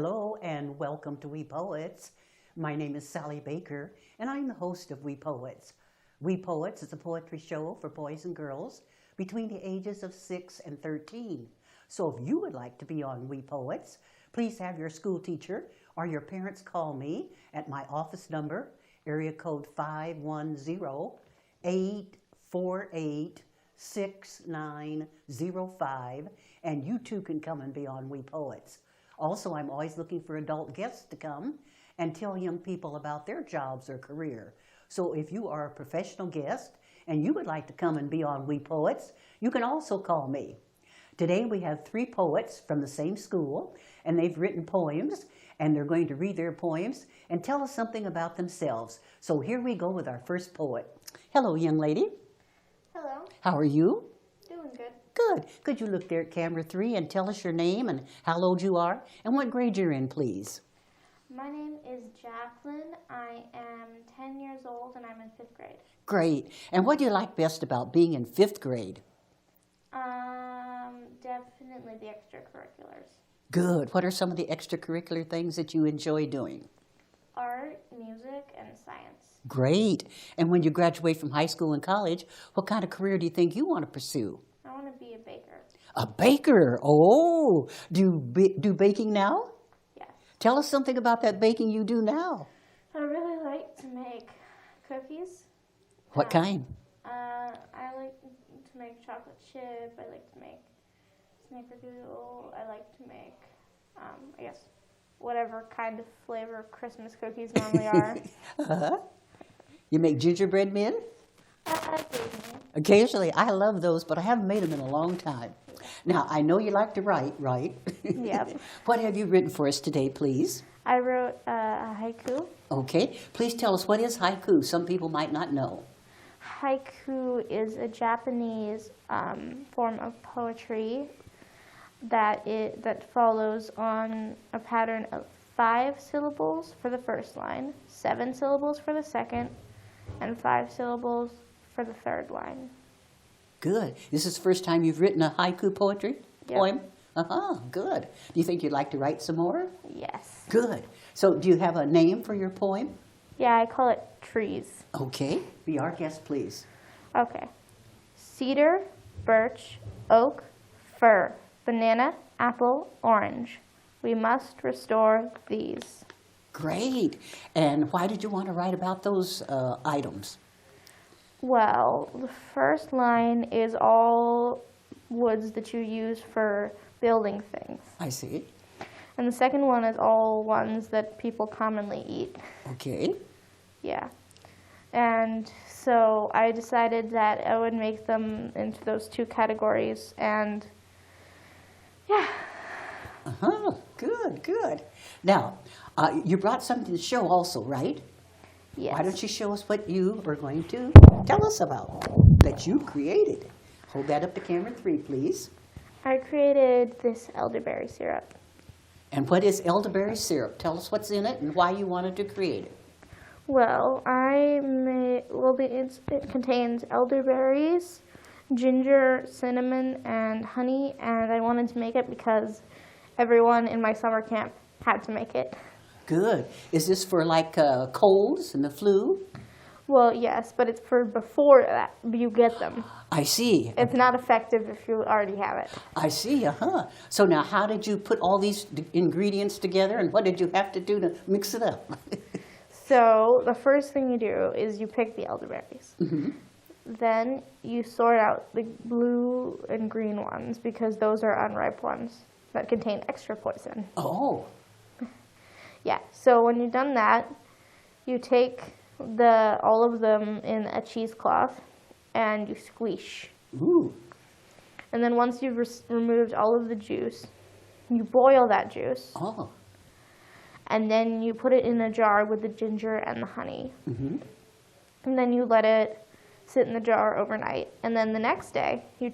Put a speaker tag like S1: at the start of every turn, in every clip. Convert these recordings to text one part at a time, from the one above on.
S1: Hello and welcome to We Poets. My name is Sally Baker and I'm the host of We Poets. We Poets is a poetry show for boys and girls between the ages of 6 and 13. So if you would like to be on We Poets, please have your school teacher or your parents call me at my office number, area code 510-848-6905, and you too can come and be on We Poets. Also, I'm always looking for adult guests to come and tell young people about their jobs or career. So if you are a professional guest and you would like to come and be on We Poets, you can also call me. Today we have 3 poets from the same school, and they've written poems, and they're going to read their poems and tell us something about themselves. So here we go with our first poet. Hello, young lady.
S2: Hello.
S1: How are you?
S2: Doing good.
S1: Good. Could you look there at camera 3 and tell us your name and how old you are and what grade you're in, please?
S2: My name is Jacqueline. I am 10 years old and I'm in 5th grade.
S1: Great. And what do you like best about being in 5th grade?
S2: Definitely the extracurriculars.
S1: Good. What are some of the extracurricular things that you enjoy doing?
S2: Art, music, and science.
S1: Great. And when you graduate from high school and college, what kind of career do you think you want to pursue?
S2: I want to be a baker.
S1: A baker. Oh, do you do baking now?
S2: Yes.
S1: Tell us something about that baking you do now.
S2: I really like to make cookies.
S1: What kind?
S2: I like to make chocolate chip. I like to make snickerdoodle. I like to make, I guess, whatever kind of flavor Christmas cookies normally are.
S1: Uh-huh. You make gingerbread men?
S2: Occasionally.
S1: Occasionally. I love those, but I haven't made them in a long time. Now, I know you like to write, right?
S2: Yep.
S1: What have you written for us today, please?
S2: I wrote a haiku.
S1: Okay. Please tell us, what is haiku? Some people might not know.
S2: Haiku is a Japanese form of poetry that follows on a pattern of 5 syllables for the first line, 7 syllables for the second, and 5 syllables for the third line.
S1: Good. This is the first time you've written a haiku poetry poem? Uh-huh, good. Do you think you'd like to write some more?
S2: Yes.
S1: Good. So do you have a name for your poem?
S2: Yeah, I call it trees.
S1: Okay. Be our guest, please.
S2: Okay. Cedar, birch, oak, fir, banana, apple, orange. We must restore these.
S1: Great. And why did you want to write about those items?
S2: Well, the first line is all woods that you use for building things.
S1: I see.
S2: And the second one is all ones that people commonly eat.
S1: Okay.
S2: Yeah. And so I decided that I would make them into those 2 categories, and yeah.
S1: Uh-huh. Good, good. Now, you brought something to show also, right?
S2: Yes.
S1: Why don't you show us what you are going to tell us about that you created? Hold that up to camera 3, please.
S2: I created this elderberry syrup.
S1: And what is elderberry syrup? Tell us what's in it and why you wanted to create it.
S2: Well, it contains elderberries, ginger, cinnamon, and honey, and I wanted to make it because everyone in my summer camp had to make it.
S1: Good. Is this for like colds and the flu?
S2: Well, yes, but it's for before that you get them.
S1: I see.
S2: It's not effective if you already have it.
S1: I see, uh-huh. So now how did you put all these ingredients together and what did you have to do to mix it up?
S2: So the first thing you do is you pick the elderberries.
S1: Mm-hmm.
S2: Then you sort out the blue and green ones because those are unripe ones that contain extra poison.
S1: Oh.
S2: Yeah, so when you've done that, you take all of them in a cheesecloth and you squeeze.
S1: Ooh.
S2: And then once you've removed all of the juice, you boil that juice.
S1: Oh.
S2: And then you put it in a jar with the ginger and the honey.
S1: Mm-hmm.
S2: And then you let it sit in the jar overnight. And then the next day, you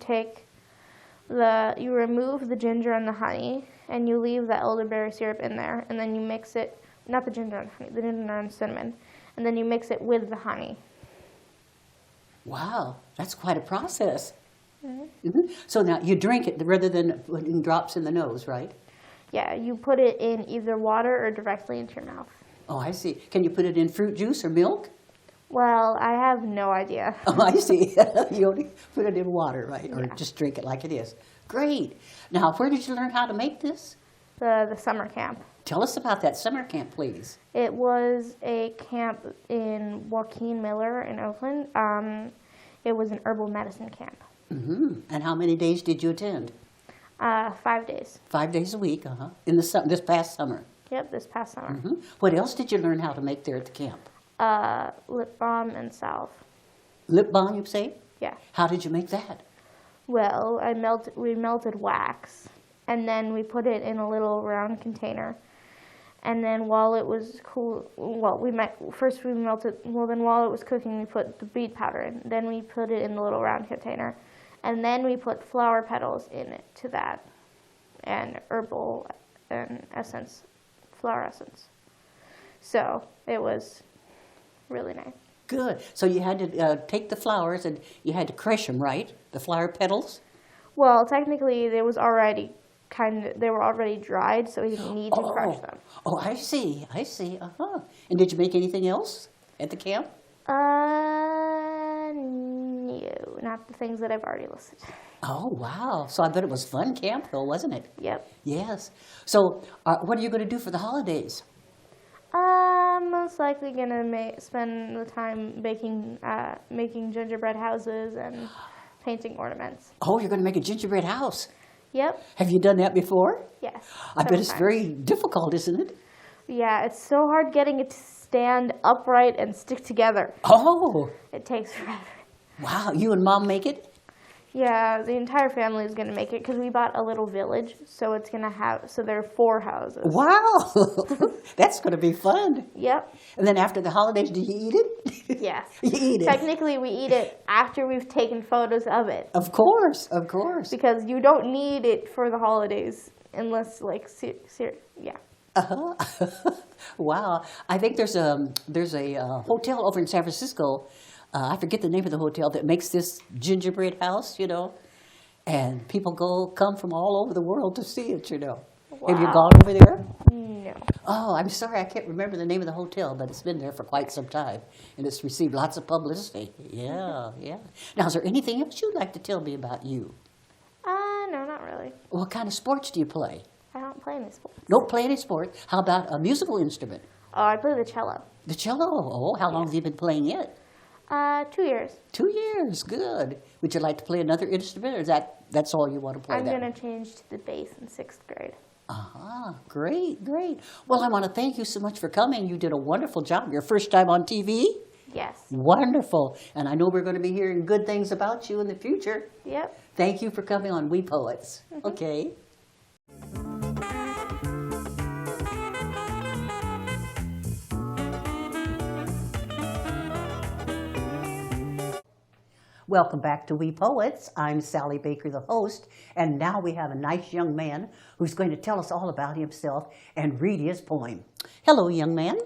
S2: remove the ginger and the honey, and you leave the elderberry syrup in there. And then you mix it, not the ginger and honey, the ginger and cinnamon. And then you mix it with the honey.
S1: Wow, that's quite a process.
S2: Mm-hmm.
S1: Mm-hmm. So now you drink it rather than putting drops in the nose, right?
S2: Yeah, you put it in either water or directly into your mouth.
S1: Oh, I see. Can you put it in fruit juice or milk?
S2: Well, I have no idea.
S1: Oh, I see. You only put it in water, right? Or
S2: Yeah.
S1: just drink it like it is. Great. Now, where did you learn how to make this?
S2: The summer camp.
S1: Tell us about that summer camp, please.
S2: It was a camp in Joaquin Miller in Oakland. It was an herbal medicine camp.
S1: And how many days did you attend?
S2: 5 days.
S1: 5 days a week, in this past summer.
S2: Yep, this past summer.
S1: What else did you learn how to make there at the camp?
S2: Lip balm and salve.
S1: Lip balm, you say?
S2: Yeah.
S1: How did you make that?
S2: Well, we melted wax, and then we put it in a little round container. And then while it was cool, while it was cooking, we put the beet powder in. Then we put it in the little round container. And then we put flower petals in it to that, and herbal and essence, flower essence. So it was really nice.
S1: Good. So you had to take the flowers and you had to crush them, right? The flower petals?
S2: Well, technically, they were already dried, so we didn't need to crush them.
S1: Oh, I see. And did you make anything else at the camp?
S2: No, not the things that I've already listed.
S1: Oh, wow. So I bet it was fun camp, though, wasn't it?
S2: Yep.
S1: Yes. So what are you going to do for the holidays?
S2: I'm most likely gonna spend the time making gingerbread houses and painting ornaments.
S1: Oh, you're going to make a gingerbread house.
S2: Yep.
S1: Have you done that before?
S2: Yes.
S1: I bet it's
S2: sometimes.
S1: very difficult, isn't it?
S2: Yeah, it's so hard getting it to stand upright and stick together.
S1: Oh,
S2: It takes forever.
S1: wow. You and Mom make it?
S2: Yeah, the entire family is gonna make it because we bought a little village, so there are 4 houses.
S1: Wow. That's going to be fun.
S2: Yep.
S1: And then after the holidays, do you eat it?
S2: Yes.
S1: You eat it.
S2: Technically, we eat it after we've taken photos of it
S1: Of course, of course.
S2: because you don't need it for the holidays unless, yeah.
S1: Wow. I think there's a hotel over in San Francisco. I forget the name of the hotel that makes this gingerbread house, and people come from all over the world to see it, Have you
S2: Wow.
S1: gone over there?
S2: No.
S1: Oh, I'm sorry, I can't remember the name of the hotel, but it's been there for quite some time, and it's received lots of publicity. Yeah, yeah. Now, is there anything else you'd like to tell me about you?
S2: No, not really.
S1: What kind of sports do you play?
S2: I don't play any sports.
S1: Don't play any sports. How about a musical instrument?
S2: Oh, I play the cello.
S1: The cello. Oh, how long have you been playing it?
S2: 2 years.
S1: 2 years. Good. Would you like to play another instrument, or that's all you want to play?
S2: I'm going to change to the bass in 6th grade.
S1: Great, great. Well, I want to thank you so much for coming. You did a wonderful job. Your first time on TV?
S2: Yes.
S1: Wonderful. And I know we're going to be hearing good things about you in the future.
S2: Yep.
S1: Thank you for coming on We Poets. Okay. Welcome back to We Poets. I'm Sally Baker, the host, and now we have a nice young man who's going to tell us all about himself and read his poem. Hello, young man.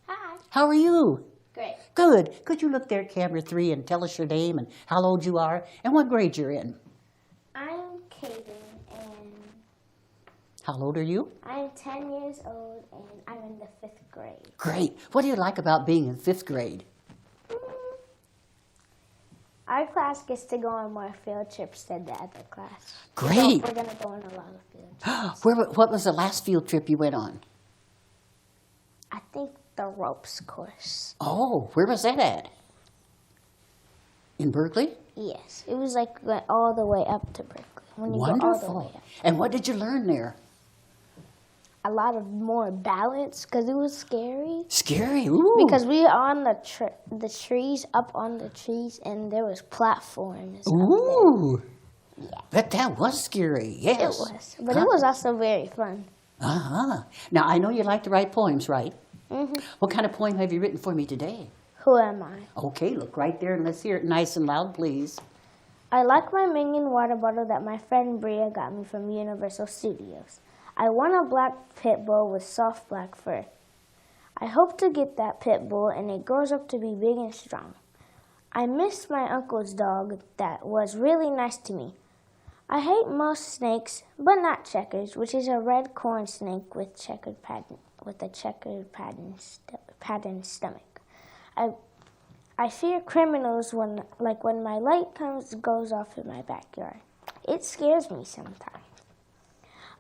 S3: Hi.
S1: How are you?
S3: Great.
S1: Good. Could you look there at camera 3 and tell us your name and how old you are and what grade you're in?
S3: I'm Kaden and
S1: How old are you?
S3: I'm 10 years old and I'm in the 5th grade.
S1: Great. What do you like about being in 5th grade?
S3: Our class gets to go on more field trips than the other class.
S1: Great.
S3: We're going to go on a lot of field trips.
S1: What was the last field trip you went on?
S3: I think the ropes course.
S1: Oh, where was that at? In Berkeley?
S3: Yes. It was like going all the way up to Berkeley. When you go all the way
S1: Wonderful.
S3: up.
S1: And what did you learn there?
S3: A lot of more balance because it was scary.
S1: Scary. Ooh.
S3: Because we were on the trees, up on the trees, and there was platforms.
S1: Ooh.
S3: Yeah.
S1: But that was scary. Yes.
S3: It was. But it was also very fun.
S1: Uh-huh. Now, I know you like to write poems, right?
S3: Mm-hmm.
S1: What kind of poem have you written for me today?
S3: Who am I?
S1: Okay, look right there and let's hear it nice and loud, please.
S3: I like my Minion water bottle that my friend Bria got me from Universal Studios. I want a black pit bull with soft black fur. I hope to get that pit bull and it grows up to be big and strong. I miss my uncle's dog that was really nice to me. I hate most snakes, but not checkers, which is a red corn snake with a checkered patterned stomach. I fear criminals when my light goes off in my backyard. It scares me sometimes.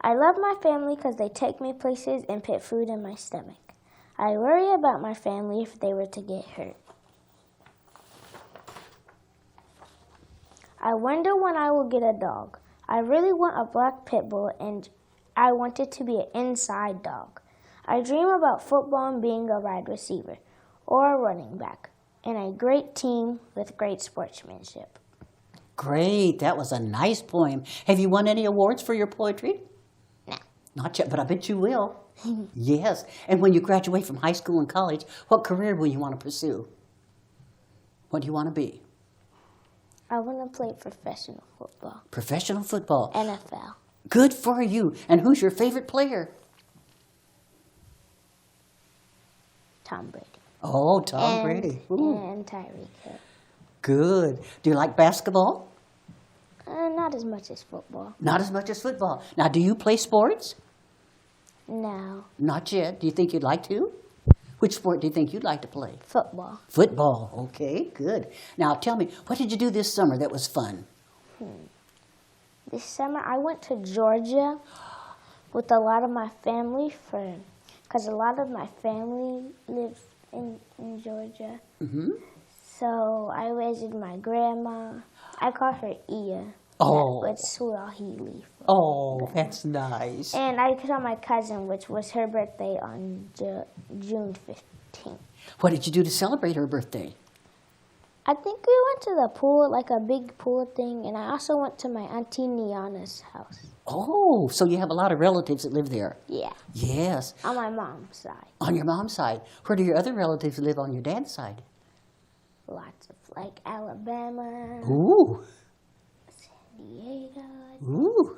S3: I love my family because they take me places and put food in my stomach. I worry about my family if they were to get hurt. I wonder when I will get a dog. I really want a black pit bull, and I want it to be an inside dog. I dream about football and being a wide receiver or a running back, and a great team with great sportsmanship.
S1: Great, that was a nice poem. Have you won any awards for your poetry?
S3: No.
S1: Not yet, but I bet you will. Yes, and when you graduate from high school and college, what career will you want to pursue? What do you want to be?
S3: I want to play professional football.
S1: Professional football.
S3: NFL.
S1: Good for you. And who's your favorite player?
S3: Tom Brady.
S1: Oh, Tom Brady. Ooh.
S3: And Tyreek Hill.
S1: Good. Do you like basketball?
S3: Not as much as football.
S1: Not as much as football. Now, do you play sports?
S3: No.
S1: Not yet. Do you think you'd like to? Which sport do you think you'd like to play?
S3: Football.
S1: Football. Okay, good. Now, tell me, what did you do this summer that was fun?
S3: This summer I went to Georgia with a lot of my family because a lot of my family lives in Georgia.
S1: Mm-hmm.
S3: So I visited my grandma. I call her Ia.
S1: Oh.
S3: It's Swahili.
S1: Oh, that's nice.
S3: And I saw my cousin, which was her birthday on June 15th.
S1: What did you do to celebrate her birthday?
S3: I think we went to the pool, like a big pool thing, and I also went to my Auntie Niana's house.
S1: Oh, so you have a lot of relatives that live there.
S3: Yeah.
S1: Yes.
S3: On my mom's side.
S1: On your mom's side. Where do your other relatives live on your dad's side?
S3: Lots of, like Alabama,
S1: Ooh.
S3: San Diego.
S1: Ooh.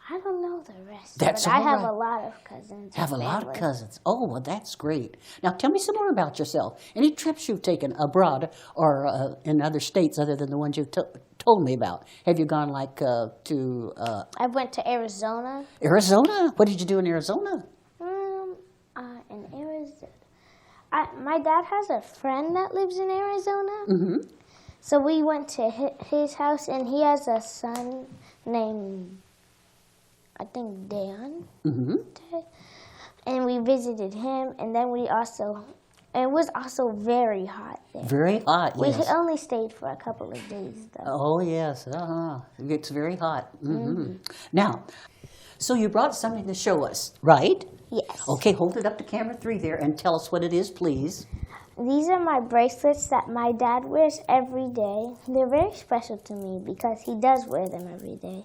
S3: I don't know the rest.
S1: That's
S3: but I
S1: all
S3: have
S1: right.
S3: a lot of cousins.
S1: Have a
S3: and
S1: lot of
S3: family.
S1: cousins. Oh, well, that's great. Now, tell me some more about yourself. Any trips you've taken abroad or in other states other than the ones you've told me about? Have you gone to
S3: I went to Arizona.
S1: Arizona? What did you do in Arizona?
S3: In Arizona. My dad has a friend that lives in Arizona.
S1: Mm-hmm.
S3: So we went to his house, and he has a son named, I think, Dan.
S1: Mm-hmm.
S3: And we visited him, and then it was also very hot there.
S1: Very hot,
S3: We
S1: yes.
S3: only stayed for a couple of days, though.
S1: Oh, yes. It gets very hot. Mm-hmm. Now, so you brought something to show us, right?
S3: Yes.
S1: Okay, hold it up to camera 3 there and tell us what it is, please.
S3: These are my bracelets that my dad wears every day. They're very special to me because he does wear them every day.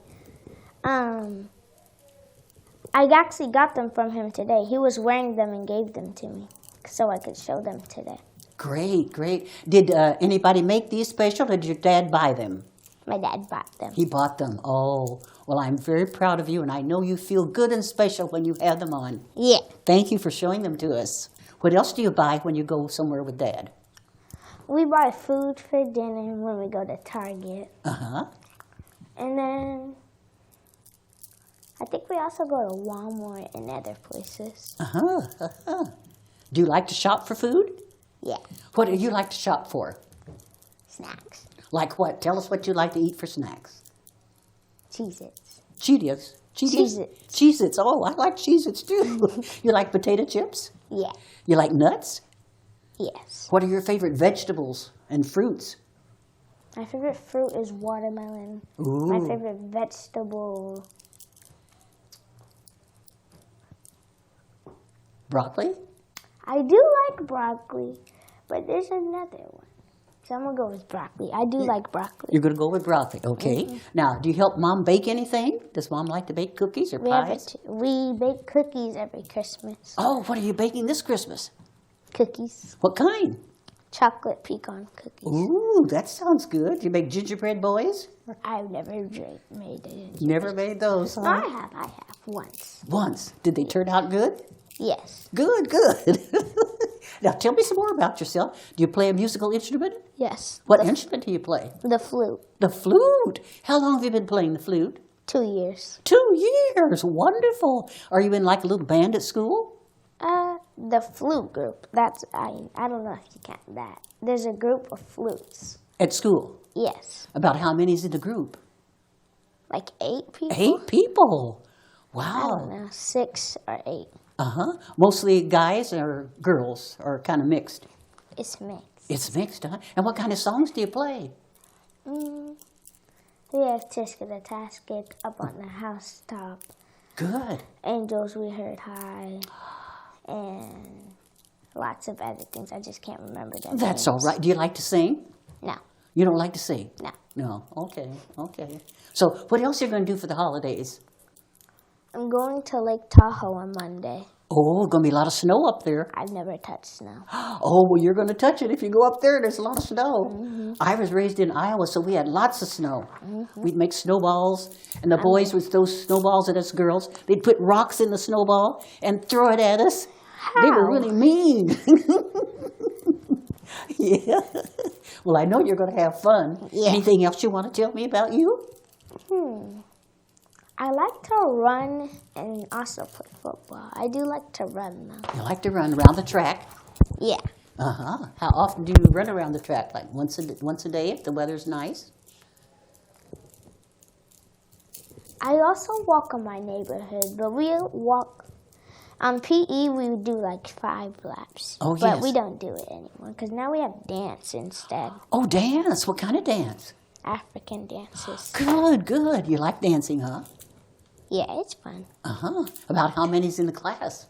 S3: I actually got them from him today. He was wearing them and gave them to me so I could show them today.
S1: Great, great. Did anybody make these special, or did your dad buy them?
S3: My dad bought them.
S1: He bought them. Oh, well, I'm very proud of you, and I know you feel good and special when you have them on.
S3: Yeah.
S1: Thank you for showing them to us. What else do you buy when you go somewhere with Dad?
S3: We buy food for dinner when we go to Target.
S1: Uh-huh.
S3: And then I think we also go to Walmart and other places.
S1: Uh-huh. Uh-huh. Do you like to shop for food?
S3: Yeah.
S1: What do you like to shop for?
S3: Snacks.
S1: Like what? Tell us what you like to eat for snacks.
S3: Cheez-Its.
S1: Cheetos.
S3: Cheez-Its.
S1: Cheez-Its. Oh, I like Cheez-Its too. You like potato chips?
S3: Yeah.
S1: You like nuts?
S3: Yes.
S1: What are your favorite vegetables and fruits?
S3: My favorite fruit is watermelon.
S1: Ooh.
S3: My favorite vegetable,
S1: Broccoli?
S3: I do like broccoli, but there's another one. So I'm going to go with broccoli. I do like broccoli.
S1: You're going to go with broccoli, okay.
S3: Mm-hmm.
S1: Now, do you help Mom bake anything? Does Mom like to bake cookies or pies?
S3: We bake cookies every Christmas.
S1: Oh, what are you baking this Christmas?
S3: Cookies.
S1: What kind?
S3: Chocolate pecan cookies.
S1: Ooh, that sounds good. You make gingerbread boys?
S3: I've never made it.
S1: Never made those, huh?
S3: I have once.
S1: Once. Did they turn out good?
S3: Yes.
S1: Good, good. Now tell me some more about yourself. Do you play a musical instrument?
S3: Yes.
S1: What instrument do you play?
S3: The flute.
S1: The flute. How long have you been playing the flute?
S3: 2 years.
S1: 2 years. Wonderful. Are you in like a little band at school?
S3: The flute group. That's I don't know if you count that. There's a group of flutes.
S1: At school?
S3: Yes.
S1: About how many's in the group?
S3: Like 8 people.
S1: 8 people.
S3: I
S1: Wow.
S3: don't know, 6 or 8.
S1: Uh-huh. Mostly guys or girls, or kind of mixed?
S3: It's mixed.
S1: It's mixed, huh? And what kind of songs do you play?
S3: We have Tiska the Tasket up on the housetop.
S1: Good.
S3: Angels We Heard High. And lots of other things. I just can't remember them.
S1: That's all right. Do you like to sing?
S3: No.
S1: You don't like to sing?
S3: No.
S1: No. Okay. Okay. So what else are you going to do for the holidays?
S3: I'm going to Lake Tahoe on Monday.
S1: Oh, going to be a lot of snow up there.
S3: I've never touched snow.
S1: Oh, well, you're going to touch it if you go up there. There's a lot of snow. I was raised in Iowa, so we had lots of snow. We'd make snowballs, and the boys would throw snowballs at us girls. They'd put rocks in the snowball and throw it at us. They were
S3: How?
S1: really mean. Yeah. Well, I know you're going to have fun.
S3: Yeah.
S1: Anything else you want to tell me about you?
S3: I like to run and also play football. I do like to run though.
S1: You like to run around the track?
S3: Yeah.
S1: Uh-huh. How often do you run around the track? Like once a day if the weather's nice?
S3: I also walk in my neighborhood, but we walk on PE. We do like 5 laps.
S1: Oh,
S3: but
S1: yes.
S3: we don't do it anymore because now we have dance instead.
S1: Oh, dance. What kind of dance?
S3: African dances.
S1: Good, good. You like dancing, huh?
S3: Yeah, it's fun.
S1: Uh-huh. About how many's in the class?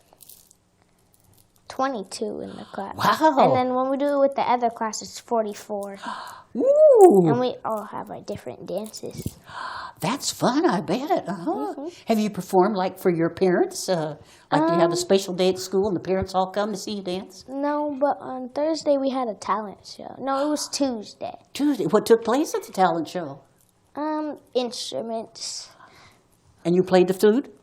S3: 22 in the class.
S1: Wow.
S3: And then when we do it with the other class, it's 44.
S1: Ooh,
S3: And we all have our different dances.
S1: that's fun, I bet. Uh-huh. Have you performed like for your parents? Like do you have a special day at school and the parents all come to see you dance?
S3: No, but on Thursday we had a talent show. No, it was Tuesday.
S1: Tuesday. What took place at the talent show?
S3: Instruments.
S1: And you played the flute?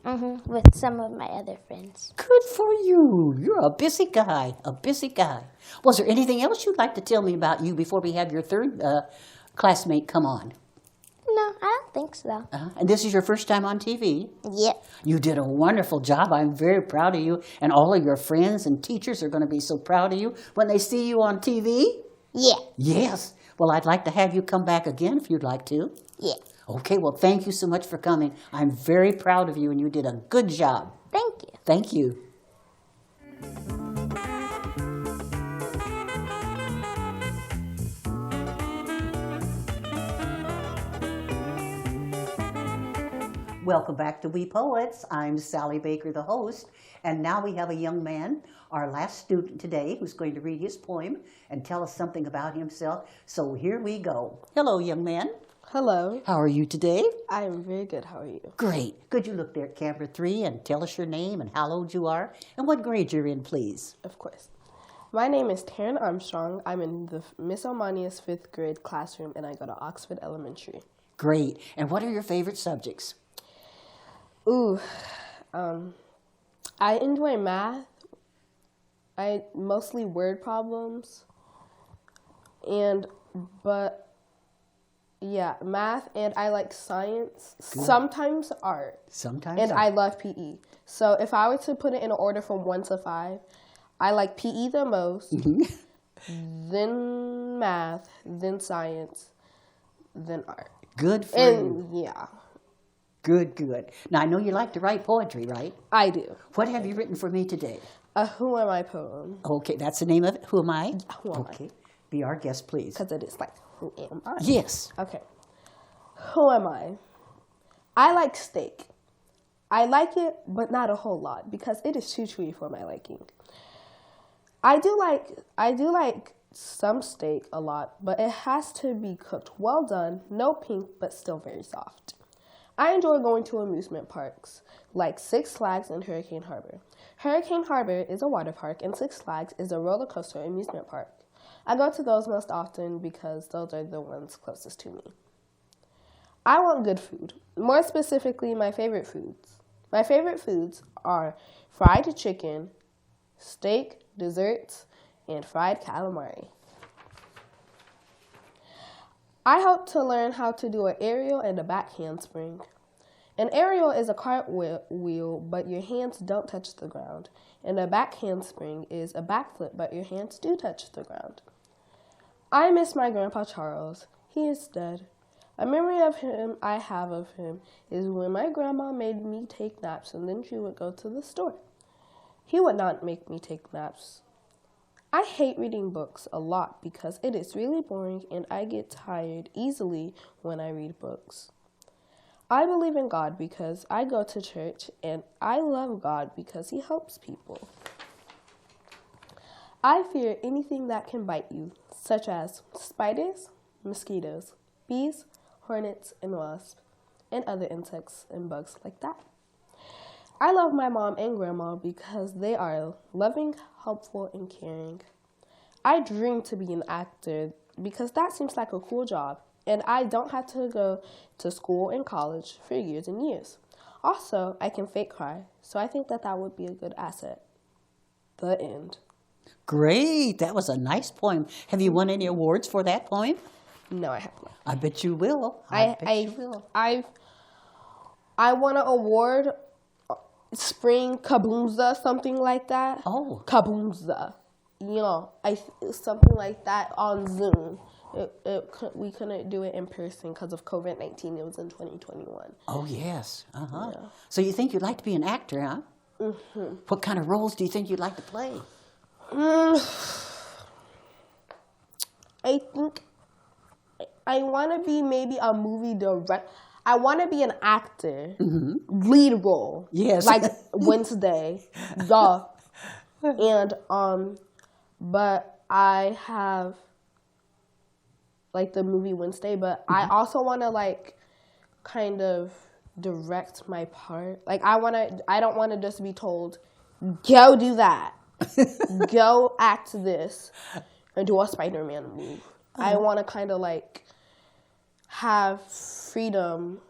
S3: With some of my other friends.
S1: Good for you. You're a busy guy, a busy guy. Was there anything else you'd like to tell me about you before we have your third classmate come on?
S3: No, I don't think so.
S1: And this is your first time on TV?
S3: Yep.
S1: You did a wonderful job. I'm very proud of you. And all of your friends and teachers are going to be so proud of you when they see you on TV?
S3: Yeah.
S1: Yes. Well, I'd like to have you come back again if you'd like to.
S3: Yeah.
S1: Okay, well, thank you so much for coming. I'm very proud of you, and you did a good job.
S3: Thank you.
S1: Thank you. Welcome back to We Poets. I'm Sally Baker, the host, and now we have a young man, our last student today, who's going to read his poem and tell us something about himself. So here we go. Hello, young man.
S4: Hello.
S1: How are you today?
S4: I am very good. How are you?
S1: Great. Could you look there at camera 3 and tell us your name and how old you are and what grade you're in, please?
S4: Of course. My name is Taryn Armstrong. I'm in the Miss Omania's 5th grade classroom, and I go to Oxford Elementary.
S1: Great. And what are your favorite subjects?
S4: I enjoy math. I mostly word problems. Math, and I like science, sometimes art.
S1: Sometimes.
S4: And I love PE. So if I were to put it in order from 1 to 5, I like PE the most, then math, then science, then art.
S1: Good for you.
S4: And yeah,
S1: Good, good. Now, I know you like to write poetry, right?
S4: I do.
S1: What have you written for me today?
S4: Who Am I poem.
S1: Okay, that's the name of it. Who am I?
S4: Who am I?
S1: Okay. Be our guest, please.
S4: Because it is like, who am I?
S1: Yes.
S4: Okay. Who am I? I like steak. I like it, but not a whole lot because it is too chewy for my liking. I do like some steak a lot, but it has to be cooked well done, no pink, but still very soft. I enjoy going to amusement parks like Six Flags and Hurricane Harbor. Hurricane Harbor is a water park and Six Flags is a roller coaster amusement park. I go to those most often because those are the ones closest to me. I want good food. More specifically, my favorite foods. My favorite foods are fried chicken, steak, desserts, and fried calamari. I hope to learn how to do an aerial and a back handspring. An aerial is a cartwheel, but your hands don't touch the ground. And a back handspring is a backflip, but your hands do touch the ground. I miss my Grandpa Charles. He is dead. A memory of him I have of him is when my grandma made me take naps and then she would go to the store. He would not make me take naps. I hate reading books a lot because it is really boring and I get tired easily when I read books. I believe in God because I go to church, and I love God because He helps people. I fear anything that can bite you, such as spiders, mosquitoes, bees, hornets, and wasps, and other insects and bugs like that. I love my mom and grandma because they are loving, helpful, and caring. I dream to be an actor because that seems like a cool job. And I don't have to go to school and college for years and years. Also, I can fake cry, so I think that that would be a good asset. The end.
S1: Great. That was a nice poem. Have you won any awards for that poem?
S4: No, I have not.
S1: I bet you will. I bet you will.
S4: I won an award, Spring Kaboomza, something like that.
S1: Oh.
S4: Kaboomza. You know, something like that on Zoom. We couldn't do it in person because of COVID-19. It was in 2021.
S1: Oh, yes. Uh-huh.
S4: Yeah.
S1: So you think you'd like to be an actor, huh? Mm-hmm. What kind of roles do you think you'd like to play?
S4: I think I want to be maybe a movie director. I want to be an actor. Mm-hmm. Lead role.
S1: Yes.
S4: Like Wednesday. Yeah. And, but I have like the movie Wednesday, but I also want to like kind of direct my part. Like I don't want to just be told, go do that, go act this, or do a Spider-Man move. I want to kind of like have freedom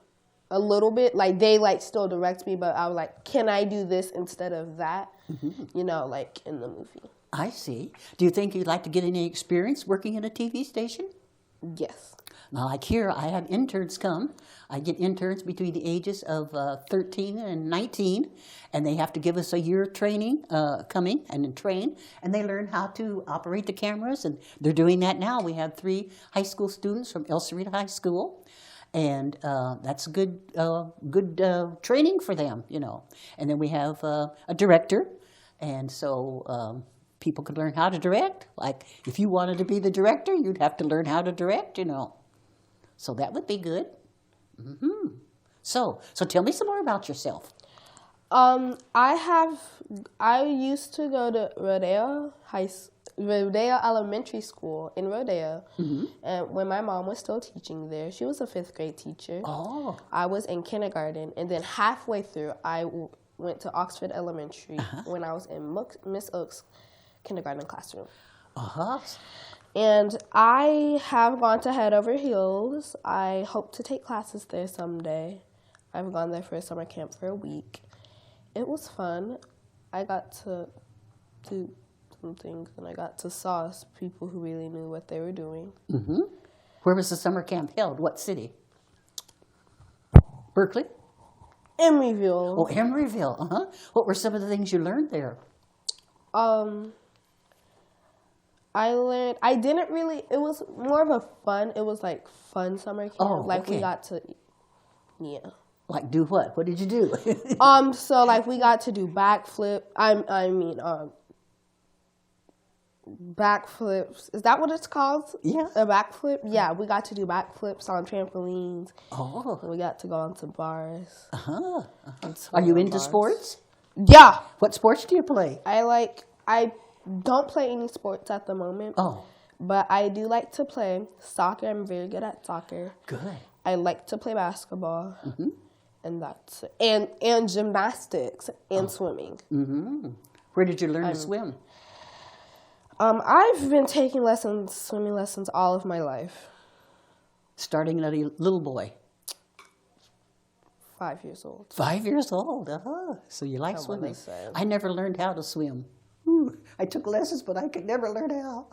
S4: a little bit. Like they like still direct me, but I was like, can I do this instead of that? Mm-hmm. You know, like in the movie.
S1: I see. Do you think you'd like to get any experience working in a TV station?
S4: Yes.
S1: Now, like here, I have interns come. I get interns between the ages of 13 and 19, and they have to give us a year of training, coming and then train, and they learn how to operate the cameras, and they're doing that now. We have 3 high school students from El Cerrito High School, and that's good training for them, you know. And then we have a director, and so people could learn how to direct. Like, if you wanted to be the director, you'd have to learn how to direct, you know. So that would be good. Mm-hmm. So tell me some more about yourself.
S4: I used to go to Rodeo Elementary School in Rodeo, mm-hmm. and when my mom was still teaching there, she was a 5th grade teacher.
S1: Oh.
S4: I was in kindergarten, and then halfway through, I went to Oxford Elementary when I was in Miss Oak's kindergarten classroom. Uh-huh. And I have gone to Head Over Heels. I hope to take classes there someday. I've gone there for a summer camp for a week. It was fun. I got to do some things, and I got to sauce people who really knew what they were doing.
S1: Mm-hmm. Where was the summer camp held? What city? Berkeley?
S4: Emeryville.
S1: Oh, Emeryville. Uh-huh. What were some of the things you learned there?
S4: I didn't really, it was more of a fun, it was like fun summer camp.
S1: Oh,
S4: like
S1: okay.
S4: we got to, yeah.
S1: Like do what? What did you do?
S4: So like we got to do backflips. Is that what it's called?
S1: Yeah.
S4: A backflip? Yeah, we got to do backflips on trampolines.
S1: Oh.
S4: And we got to go onto bars.
S1: Uh-huh. Uh-huh. Are you into sports?
S4: Yeah.
S1: What sports do you play?
S4: I don't play any sports at the moment.
S1: Oh.
S4: But I do like to play soccer. I'm very good at soccer.
S1: Good.
S4: I like to play basketball. Mm-hmm. And that's and gymnastics and swimming. Mm-hmm.
S1: Where did you learn to swim?
S4: I've been taking swimming lessons all of my life.
S1: Starting at a little boy.
S4: 5 years old.
S1: 5 years old. Uh-huh. So you like swimming. I never learned how to swim. Ooh, I took lessons, but I could never learn how.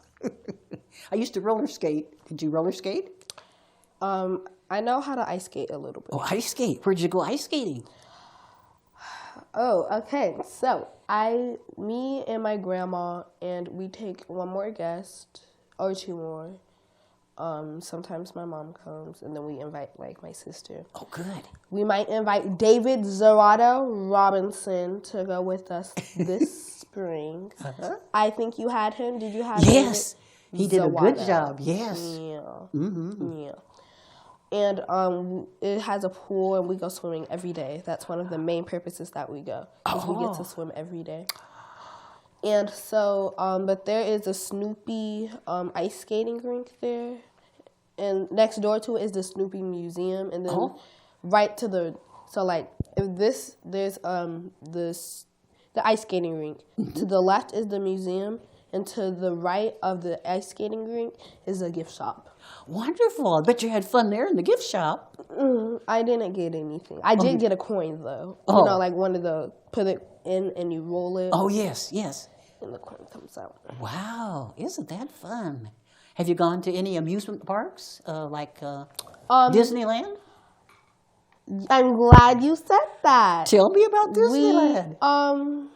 S1: I used to roller skate. Did you roller skate?
S4: I know how to ice skate a little bit.
S1: Oh, ice skate. Where'd you go ice skating?
S4: Oh, okay. So me and my grandma, and we take one more guest or two more. Sometimes my mom comes, and then we invite like my sister.
S1: Oh, good.
S4: We might invite David Zerado Robinson to go with us this spring. I think you had him. Did you have
S1: Yes,
S4: David
S1: he did a good
S4: Zawada?
S1: job. Yes.
S4: Yeah. Yeah. And it has a pool, and we go swimming every day. That's one of the main purposes that we go, because we get to swim every day. And so, but there is a Snoopy ice skating rink there, and next door to it is the Snoopy Museum, and then right to the there's the ice skating rink. To the left is the museum, and to the right of the ice skating rink is a gift shop.
S1: Wonderful. I bet you had fun there in the gift shop.
S4: I didn't get anything. I did get a coin though.
S1: Oh.
S4: You know, like one of the put it in and you roll it.
S1: Oh, yes, yes.
S4: And the coin comes out.
S1: Wow, isn't that fun? Have you gone to any amusement parks like Disneyland?
S4: I'm glad you said that.
S1: Tell me about Disneyland.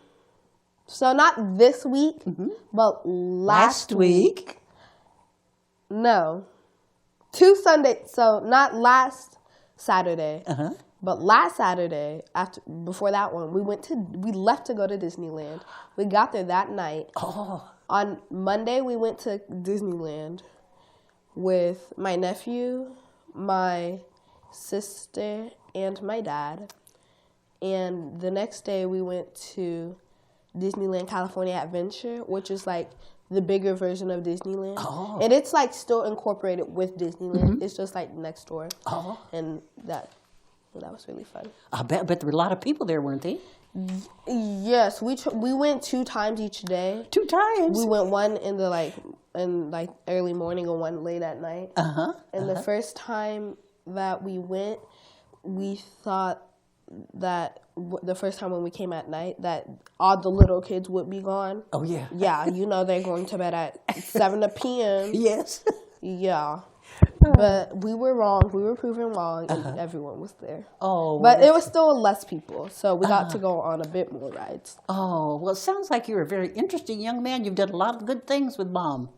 S4: So not this week, but last week. No. 2 Sundays. So not last Saturday. But last Saturday, before that one, we left to go to Disneyland. We got there that night.
S1: Oh.
S4: On Monday, we went to Disneyland with my nephew, my sister, and my dad. And the next day, we went to Disneyland California Adventure, which is like the bigger version of Disneyland. Oh. And it's like still incorporated with Disneyland. It's just like next door. Oh. And that was really fun.
S1: I bet there were a lot of people there, weren't they?
S4: Yes, we went 2 times each day.
S1: 2 times?
S4: We went one in the early morning and one late at night. And the first time that we went, we thought that the first time when we came at night that all the little kids would be gone.
S1: Oh, yeah.
S4: Yeah, you know they're going to bed at 7 p.m.
S1: Yes.
S4: Yeah. But we were wrong. We were proven wrong, and everyone was there.
S1: Oh.
S4: But it was still less people, so we got to go on a bit more rides.
S1: Oh, well, it sounds like you're a very interesting young man. You've done a lot of good things with Mom.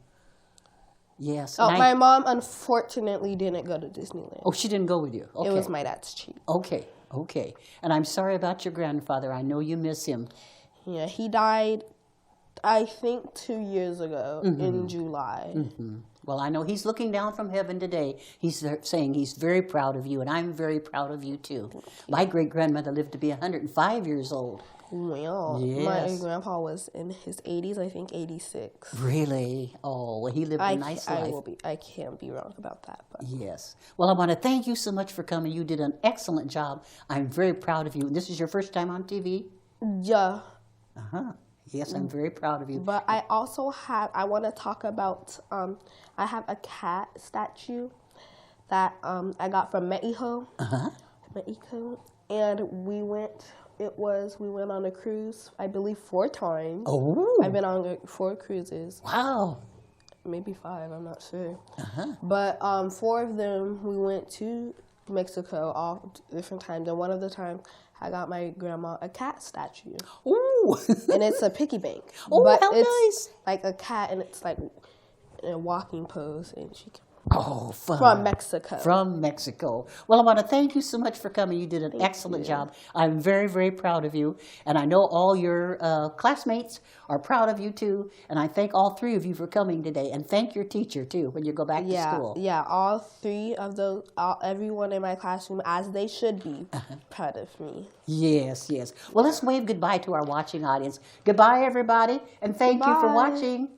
S1: Yes.
S4: Oh, my mom unfortunately didn't go to Disneyland.
S1: Oh, she didn't go with you? Okay.
S4: It was my dad's treat.
S1: Okay. And I'm sorry about your grandfather. I know you miss him.
S4: Yeah, he died, I think, 2 years ago in July. Well,
S1: I know he's looking down from heaven today. He's saying he's very proud of you, and I'm very proud of you, too. My great-grandmother lived to be 105 years old.
S4: Well,
S1: yes.
S4: My grandpa was in his 80s, I think 86.
S1: Really? Oh, well, he lived a nice life.
S4: I can't be wrong about that. But.
S1: Yes. Well, I want to thank you so much for coming. You did an excellent job. I'm very proud of you. This is your first time on TV?
S4: Yeah.
S1: Yes, I'm very proud of you.
S4: But I also I want to talk about, I have a cat statue that I got from Mexico. Mexico. And we went on a cruise, I believe 4 times.
S1: Oh.
S4: I've been on 4 cruises.
S1: Wow.
S4: Maybe 5, I'm not sure. But 4 of them, we went to Mexico all different times. And one of the times, I got my grandma a cat statue.
S1: Ooh.
S4: And it's a piggy bank.
S1: Oh,
S4: but
S1: how
S4: it's
S1: nice.
S4: like a cat, and it's like in a walking pose, and she can.
S1: Oh, fun.
S4: From Mexico.
S1: From Mexico. Well, I want to thank you so much for coming. You did an excellent job. I'm very, very proud of you. And I know all your classmates are proud of you, too. And I thank all 3 of you for coming today. And thank your teacher, too, when you go back to school.
S4: Yeah, all 3 of those, everyone in my classroom, as they should be, proud of me.
S1: Yes. Well, let's wave goodbye to our watching audience. Goodbye, everybody. And thank you for watching.